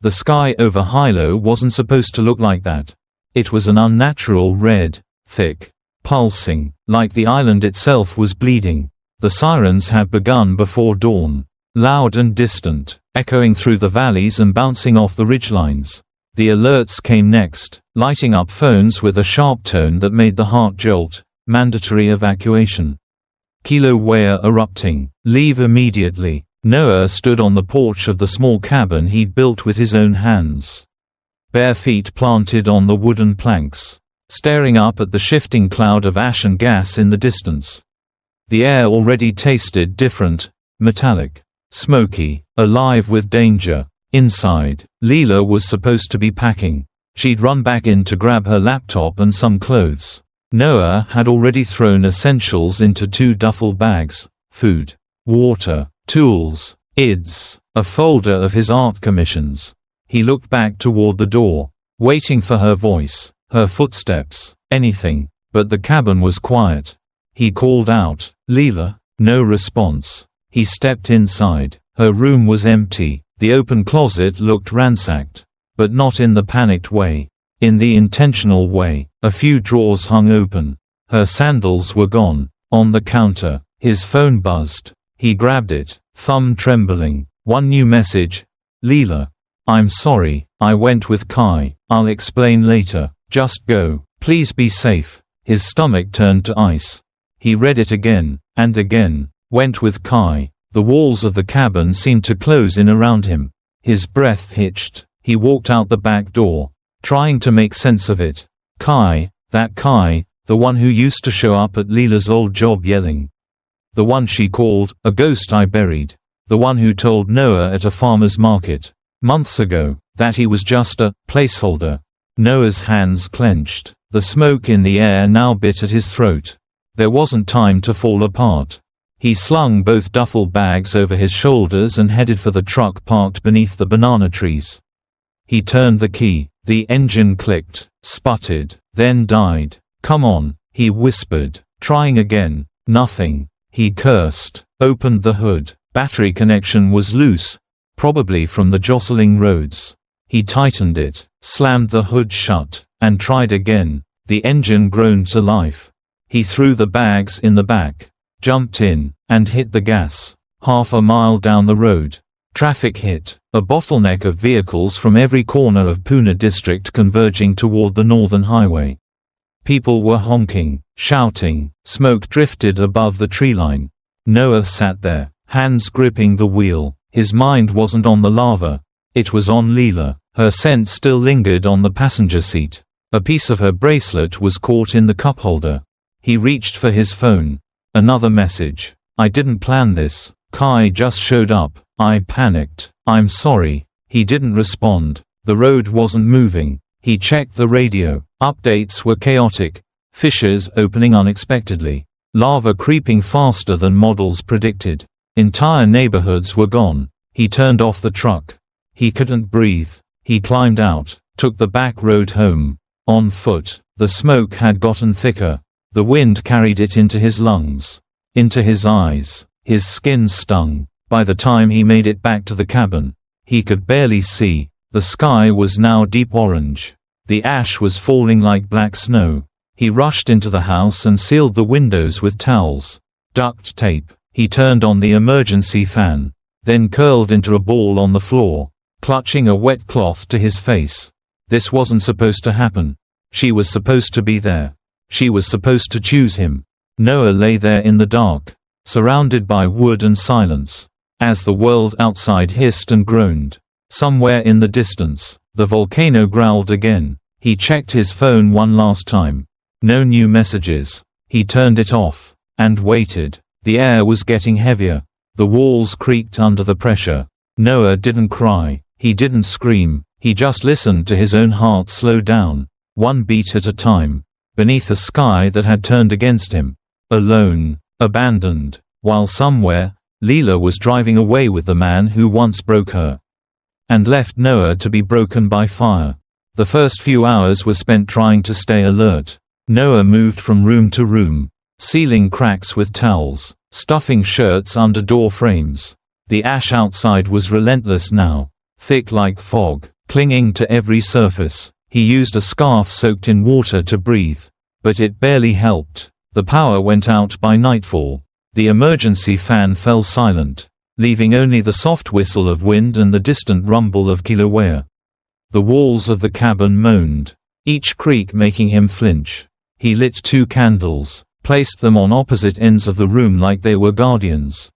The sky over Hilo wasn't supposed to look like that. It was an unnatural red, thick, pulsing, like the island itself was bleeding. The sirens had begun before dawn, loud and distant, echoing through the valleys and bouncing off the ridgelines. The alerts came next, lighting up phones with a sharp tone that made the heart jolt. Mandatory evacuation. Kilauea erupting. Leave immediately. Noah stood on the porch of the small cabin he'd built with his own hands. Bare feet planted on the wooden planks, staring up at the shifting cloud of ash and gas in the distance. The air already tasted different, metallic, smoky, alive with danger. Inside, Leela was supposed to be packing. She'd run back in to grab her laptop and some clothes. Noah had already thrown essentials into 2 duffel bags: food, water, tools, IDs, a folder of his art commissions. He looked back toward the door, waiting for her voice, her footsteps, anything, but the cabin was quiet. He called out, "Leela?" No response. He stepped inside. Her room was empty. The open closet looked ransacked, but not in the panicked way. In the intentional way. A few drawers hung open. Her sandals were gone. On the counter, his phone buzzed. He grabbed it, thumb trembling. One new message. "Leela. I'm sorry, I went with Kai. I'll explain later. Just go. Please be safe." His stomach turned to ice. He read it again, and again. Went with Kai. The walls of the cabin seemed to close in around him. His breath hitched. He walked out the back door, trying to make sense of it. Kai, that Kai, the one who used to show up at Leela's old job yelling. The one she called, "a ghost I buried." The one who told Noah at a farmer's market, months ago, that he was just a placeholder. Noah's hands clenched. The smoke in the air now bit at his throat. There wasn't time to fall apart. He slung both duffel bags over his shoulders and headed for the truck parked beneath the banana trees. He turned the key. The engine clicked, sputtered, then died. "Come on," he whispered, trying again. Nothing. He cursed, opened the hood. Battery connection was loose, probably from the jostling roads. He tightened it, slammed the hood shut, and tried again. The engine groaned to life. He threw the bags in the back, jumped in, and hit the gas. Half a mile down the road, traffic hit, a bottleneck of vehicles from every corner of Pune district converging toward the northern highway. People were honking, shouting, smoke drifted above the treeline. Noah sat there, hands gripping the wheel. His mind wasn't on the lava. It was on Leela. Her scent still lingered on the passenger seat. A piece of her bracelet was caught in the cup holder. He reached for his phone. Another message. "I didn't plan this. Kai just showed up. I panicked. I'm sorry." He didn't respond. The road wasn't moving. He checked the radio. Updates were chaotic. Fissures opening unexpectedly. Lava creeping faster than models predicted. Entire neighborhoods were gone. He turned off the truck. He couldn't breathe. He climbed out, took the back road home. On foot. The smoke had gotten thicker. The wind carried it into his lungs, into his eyes. His skin stung. By the time he made it back to the cabin, he could barely see. The sky was now deep orange. The ash was falling like black snow. He rushed into the house and sealed the windows with towels, duct tape. He turned on the emergency fan, then curled into a ball on the floor, clutching a wet cloth to his face. This wasn't supposed to happen. She was supposed to be there. She was supposed to choose him. Noah lay there in the dark, surrounded by wood and silence, as the world outside hissed and groaned. Somewhere in the distance, the volcano growled again. He checked his phone one last time. No new messages. He turned it off, and waited. The air was getting heavier. The walls creaked under the pressure. Noah didn't cry. He didn't scream. He just listened to his own heart slow down, one beat at a time, beneath a sky that had turned against him. Alone, abandoned, while somewhere, Leela was driving away with the man who once broke her, and left Noah to be broken by fire. The first few hours were spent trying to stay alert. Noah moved from room to room, sealing cracks with towels, stuffing shirts under door frames. The ash outside was relentless now. thick like fog, clinging to every surface. He used a scarf soaked in water to breathe, but it barely helped. The power went out by nightfall. The emergency fan fell silent, leaving only the soft whistle of wind and the distant rumble of Kilauea. The walls of the cabin moaned, each creak making him flinch. He lit 2 candles, placed them on opposite ends of the room like they were guardians.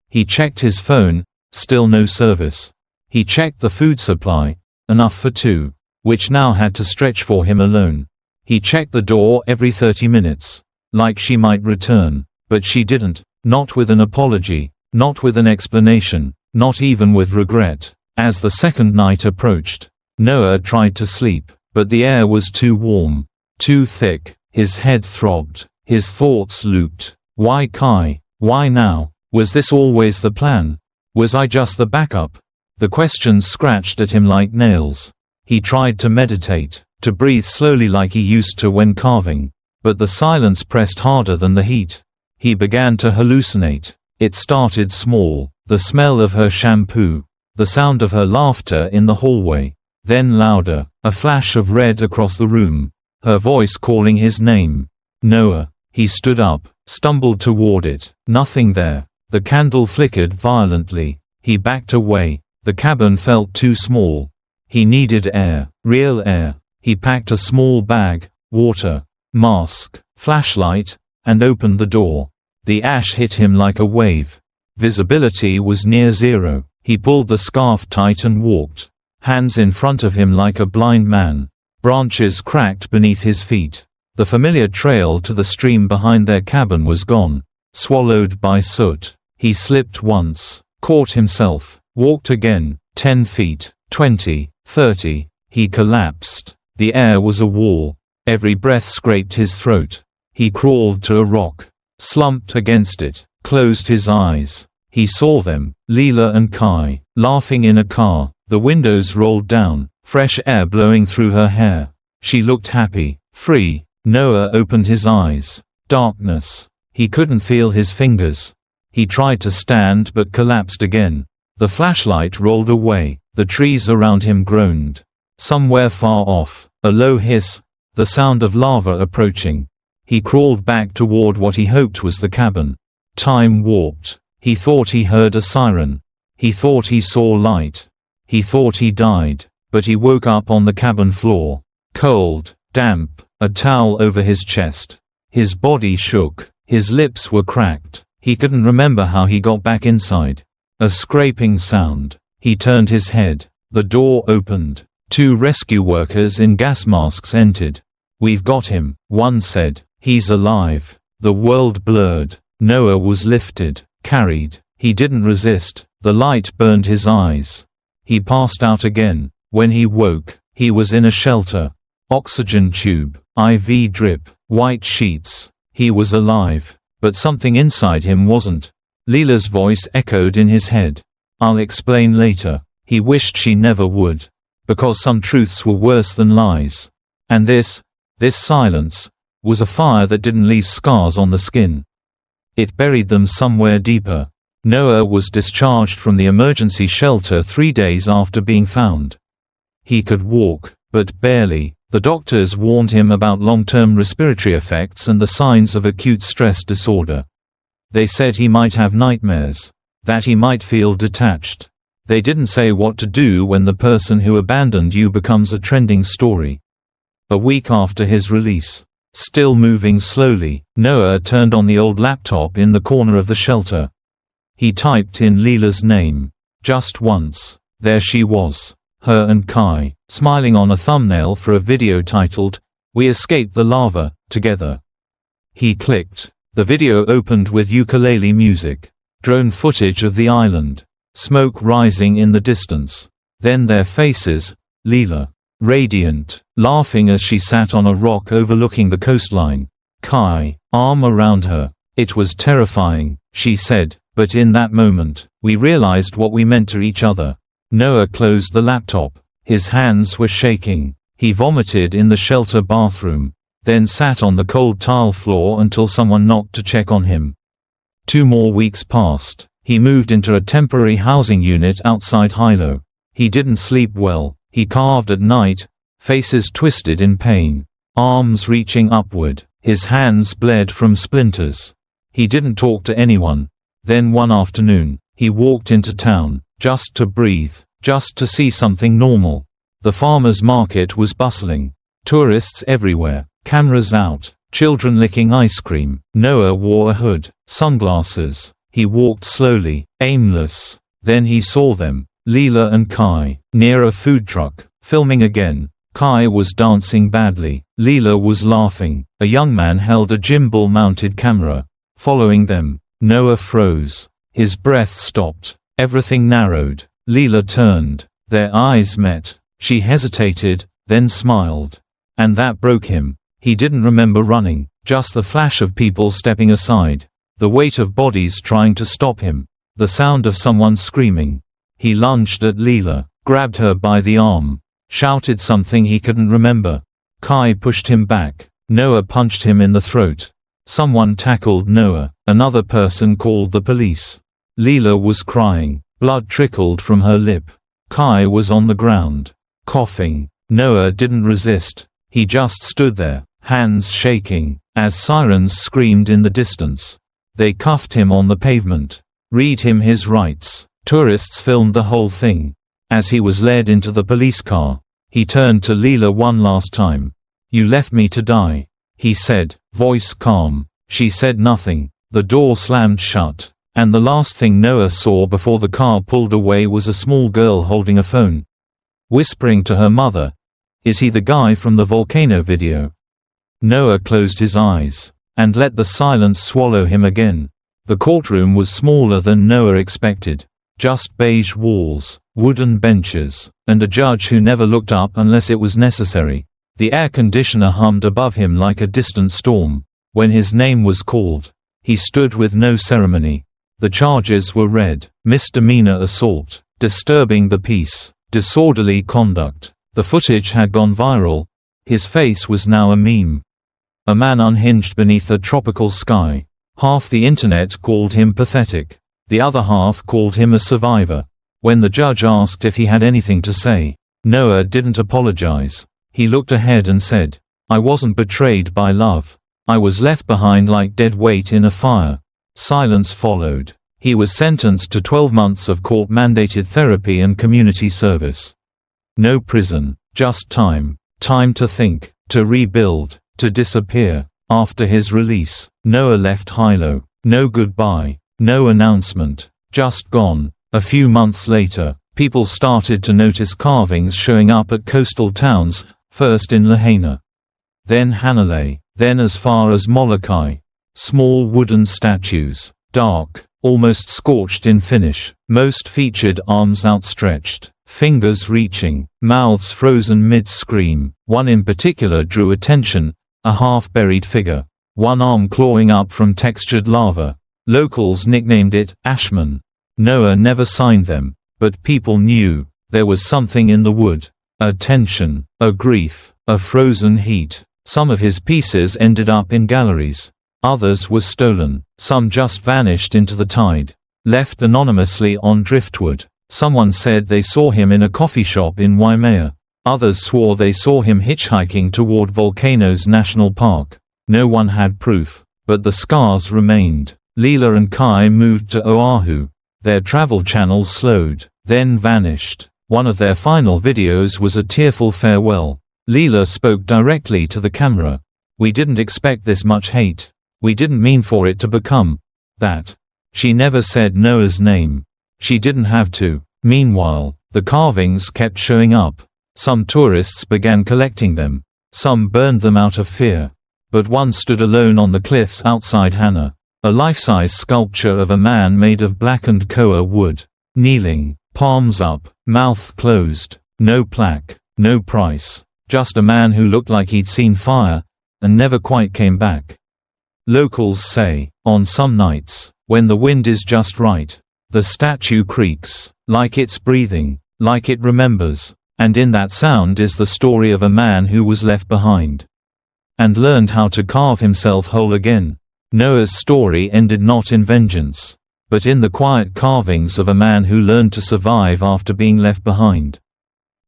He checked his phone, still no service. He checked the food supply, enough for 2, which now had to stretch for him alone. He checked the door every 30 minutes, like she might return, but she didn't, not with an apology, not with an explanation, not even with regret. As the second night approached, Noah tried to sleep, but the air was too warm, too thick. His head throbbed, his thoughts looped. Why Kai? Why now? Was this always the plan? Was I just the backup? The questions scratched at him like nails. He tried to meditate, to breathe slowly like he used to when carving, but the silence pressed harder than the heat. He began to hallucinate. It started small, the smell of her shampoo, the sound of her laughter in the hallway, then louder, a flash of red across the room, her voice calling his name. Noah. He stood up, stumbled toward it. Nothing there. The candle flickered violently. He backed away. The cabin felt too small. He needed air, real air. He packed a small bag, water, mask, flashlight, and opened the door. The ash hit him like a wave. Visibility was near zero. He pulled the scarf tight and walked, hands in front of him like a blind man. Branches cracked beneath his feet. The familiar trail to the stream behind their cabin was gone, swallowed by soot. He slipped once, caught himself, walked again, 10 feet, 20, 30. He collapsed. The air was a wall. Every breath scraped his throat. He crawled to a rock, slumped against it, closed his eyes. He saw them, Leela and Kai, laughing in a car. The windows rolled down, fresh air blowing through her hair. She looked happy, free. Noah opened his eyes. Darkness. He couldn't feel his fingers. He tried to stand but collapsed again. The flashlight rolled away. The trees around him groaned. Somewhere far off, a low hiss, the sound of lava approaching. He crawled back toward what he hoped was the cabin. Time warped. He thought he heard a siren. He thought he saw light. He thought he died, but he woke up on the cabin floor. Cold, damp, a towel over his chest. His body shook. His lips were cracked. He couldn't remember how he got back inside. A scraping sound. He turned his head. The door opened. 2 rescue workers in gas masks entered. "We've got him," one said. "He's alive." The world blurred. Noah was lifted, carried. He didn't resist. The light burned his eyes. He passed out again. When he woke, he was in a shelter. Oxygen tube, IV drip, white sheets. He was alive, but something inside him wasn't. Leela's voice echoed in his head. "I'll explain later." He wished she never would, because some truths were worse than lies. And this silence, was a fire that didn't leave scars on the skin. It buried them somewhere deeper. Noah was discharged from the emergency shelter 3 days after being found. He could walk, but barely. The doctors warned him about long-term respiratory effects and the signs of acute stress disorder. They said he might have nightmares, that he might feel detached. They didn't say what to do when the person who abandoned you becomes a trending story. A week after his release, still moving slowly, Noah turned on the old laptop in the corner of the shelter. He typed in Leela's name. Just once. There she was, her and Kai, smiling on a thumbnail for a video titled, "We Escaped the Lava, Together." He clicked. The video opened with ukulele music, drone footage of the island, smoke rising in the distance. Then their faces, Leela, radiant, laughing as she sat on a rock overlooking the coastline. Kai, arm around her. "It was terrifying," she said, "but in that moment, we realized what we meant to each other." Noah closed the laptop. His hands were shaking. He vomited in the shelter bathroom, then sat on the cold tile floor until someone knocked to check on him. 2 more weeks passed. He moved into a temporary housing unit outside Hilo. He didn't sleep well, he carved at night, faces twisted in pain, arms reaching upward, his hands bled from splinters. He didn't talk to anyone. Then one afternoon, he walked into town, just to breathe, just to see something normal. The farmer's market was bustling. Tourists everywhere, cameras out, children licking ice cream. Noah wore a hood, sunglasses. He walked slowly, aimless. Then he saw them, Leela and Kai, near a food truck, filming again. Kai was dancing badly. Leela was laughing. A young man held a gimbal-mounted camera, following them. Noah froze. His breath stopped. Everything narrowed. Leela turned. Their eyes met. She hesitated, then smiled. And that broke him. He didn't remember running, just the flash of people stepping aside. The weight of bodies trying to stop him. The sound of someone screaming. He lunged at Leela, grabbed her by the arm, shouted something he couldn't remember. Kai pushed him back. Noah punched him in the throat. Someone tackled Noah. Another person called the police. Leela was crying. Blood trickled from her lip. Kai was on the ground, coughing. Noah didn't resist. He just stood there, hands shaking, as sirens screamed in the distance. They cuffed him on the pavement. Read him his rights. Tourists filmed the whole thing. As he was led into the police car, he turned to Leela one last time. "You left me to die," he said, voice calm. She said nothing. The door slammed shut, and the last thing Noah saw before the car pulled away was a small girl holding a phone, whispering to her mother, "Is he the guy from the Volcano video?" Noah closed his eyes, and let the silence swallow him again. The courtroom was smaller than Noah expected. Just beige walls, wooden benches, and a judge who never looked up unless it was necessary. The air conditioner hummed above him like a distant storm. When his name was called, he stood with no ceremony. The charges were read: misdemeanor assault, disturbing the peace, disorderly conduct. The footage had gone viral. His face was now a meme. A man unhinged beneath a tropical sky. Half the internet called him pathetic. The other half called him a survivor. When the judge asked if he had anything to say, Noah didn't apologize. He looked ahead and said, "I wasn't betrayed by love. I was left behind like dead weight in a fire." Silence followed. He was sentenced to 12 months of court-mandated therapy and community service. No prison, just time. Time to think, to rebuild, to disappear. After his release, Noah left Hilo. No goodbye, no announcement, just gone. A few months later, people started to notice carvings showing up at coastal towns, first in Lahaina, then Hanalei, then as far as Molokai. Small wooden statues, dark, almost scorched in finish. Most featured arms outstretched, fingers reaching, mouths frozen mid-scream. One in particular drew attention, a half-buried figure, one arm clawing up from textured lava. Locals nicknamed it Ashman. Noah never signed them, but people knew there was something in the wood. A tension, a grief, a frozen heat. Some of his pieces ended up in galleries. Others were stolen. Some just vanished into the tide, left anonymously on driftwood. Someone said they saw him in a coffee shop in Waimea. Others swore they saw him hitchhiking toward Volcano's National Park. No one had proof, but the scars remained. Leela and Kai moved to Oahu. Their travel channel slowed, then vanished. One of their final videos was a tearful farewell. Leela spoke directly to the camera. "We didn't expect this much hate. We didn't mean for it to become that." She never said Noah's name. She didn't have to. Meanwhile, the carvings kept showing up. Some tourists began collecting them. Some burned them out of fear. But one stood alone on the cliffs outside Hana. A life-size sculpture of a man made of blackened koa wood. Kneeling, palms up, mouth closed. No plaque, no price. Just a man who looked like he'd seen fire, and never quite came back. Locals say, on some nights, when the wind is just right, the statue creaks, like it's breathing, like it remembers. And in that sound is the story of a man who was left behind and learned how to carve himself whole again. Noah's story ended not in vengeance. but in the quiet carvings of a man who learned to survive after being left behind.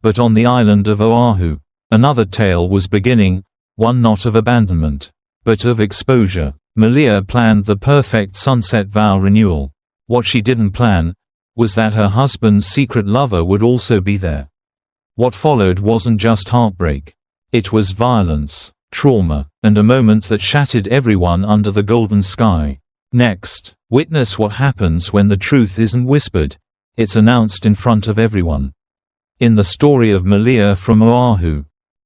But on the island of Oahu, another tale was beginning, one not of abandonment, but of exposure. Malia planned the perfect sunset vow renewal. What she didn't plan was that her husband's secret lover would also be there. What followed wasn't just heartbreak. It was violence, trauma, and a moment that shattered everyone under the golden sky. Next, witness what happens when the truth isn't whispered, it's announced in front of everyone. In the story of Malia from Oahu,